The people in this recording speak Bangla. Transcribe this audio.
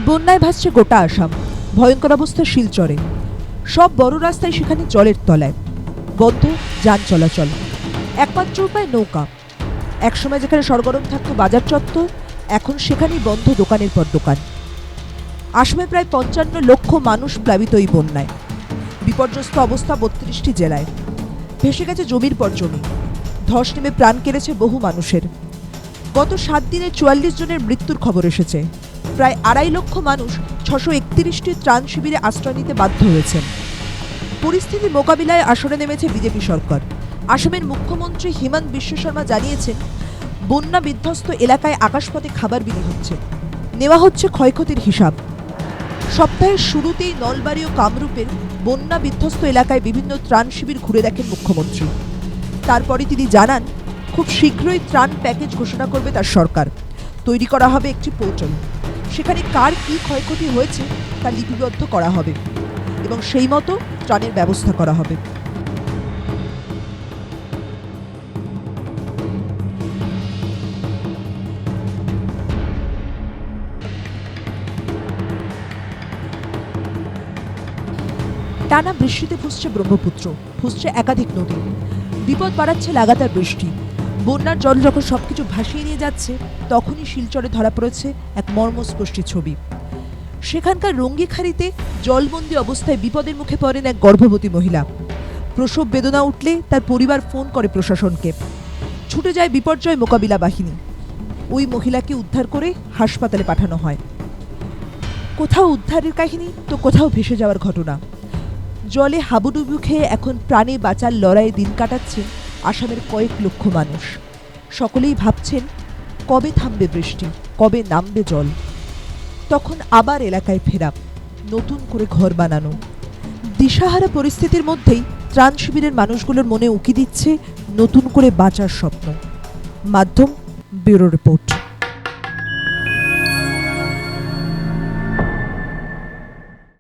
বন্যায় ভাসছে গোটা আসাম। ভয়ঙ্কর অবস্থা শিলচরে। সব বড় রাস্তায় সেখানে জলের তলায়, বন্ধ যান চলাচল। একমাত্র উপায় নৌকা। একসময় যেখানে সরগরম থাকতো বাজার চত্বর, এখন সেখানেই বন্ধ দোকানের পর দোকান। আসামে প্রায় ৫৫ লক্ষ মানুষ প্লাবিত এই বন্যায়। বিপর্যস্ত অবস্থা ৩২টি জেলায়। ভেসে গেছে জমির পর জমি। ধস নেমে প্রাণ কেড়েছে বহু মানুষের। গত ৭ দিনে ৪৪ জনের মৃত্যুর খবর এসেছে। প্রায় ২.৫ লক্ষ মানুষ ৬৩১টি ত্রাণ শিবিরে আশ্রয় নিতে বাধ্য হয়েছেন। পরিস্থিতি মোকাবিলায় আসরে নেমেছে বিজেপি সরকার। আসামের মুখ্যমন্ত্রী হিমন্ত বিশ্ব শর্মা জানিয়েছেন, বন্যা বিধ্বস্ত এলাকায় আকাশপথে খাবার বিলি হচ্ছে, নেওয়া হচ্ছে ক্ষয়ক্ষতির হিসাব। সপ্তাহের শুরুতেই নলবাড়ী ও কামরূপের বন্যা বিধ্বস্ত এলাকায় বিভিন্ন ত্রাণ শিবির ঘুরে দেখেন মুখ্যমন্ত্রী। তারপরে তিনি জানান, খুব শীঘ্রই ত্রাণ প্যাকেজ ঘোষণা করবে তার সরকার। তৈরি করা হবে একটি পোর্টাল। সেখানে কার কী ক্ষয়ক্ষতি হয়েছে তা লিপিবদ্ধ করা হবে এবং সেই মতো ত্রাণের ব্যবস্থা করা হবে। টানা বৃষ্টিতে ফুসছে ব্রহ্মপুত্র, ফুসছে একাধিক নদী। বিপদ বাড়াচ্ছে লাগাতার বৃষ্টি। বন্যার জল যখন সবকিছু ভাসিয়ে নিয়ে যাচ্ছে, তখনই শিলচরে ধরা পড়েছে এক মর্মস্পর্শী ছবি। সেখানকার রঙ্গিখাড়িতে জলবন্দি অবস্থায় বিপদের মুখে পড়েন এক গর্ভবতী মহিলা। প্রসব বেদনা উঠলে তার পরিবার ফোন করে প্রশাসনকে। ছুটে যায় বিপর্যয় মোকাবিলা বাহিনী। ওই মহিলাকে উদ্ধার করে হাসপাতালে পাঠানো হয়। কোথাও উদ্ধারের কাহিনী, তো কোথাও ভেসে যাওয়ার ঘটনা। জলে হাবুডুবু খেয়ে এখন প্রাণে বাঁচার লড়াইয়ে দিন কাটাচ্ছে আসামের কয়েক লক্ষ মানুষ। সকলেই ভাবছেন, কবে থামবে বৃষ্টি, কবে নামবে জল। তখন আবার এলাকায় ফেরা, নতুন করে ঘর বানানো। দিশাহারা পরিস্থিতির মধ্যেই ত্রাণ শিবিরের মানুষগুলোর মনে উকি দিচ্ছে নতুন করে বাঁচার স্বপ্ন। মাধ্যম ব্যুরো রিপোর্ট।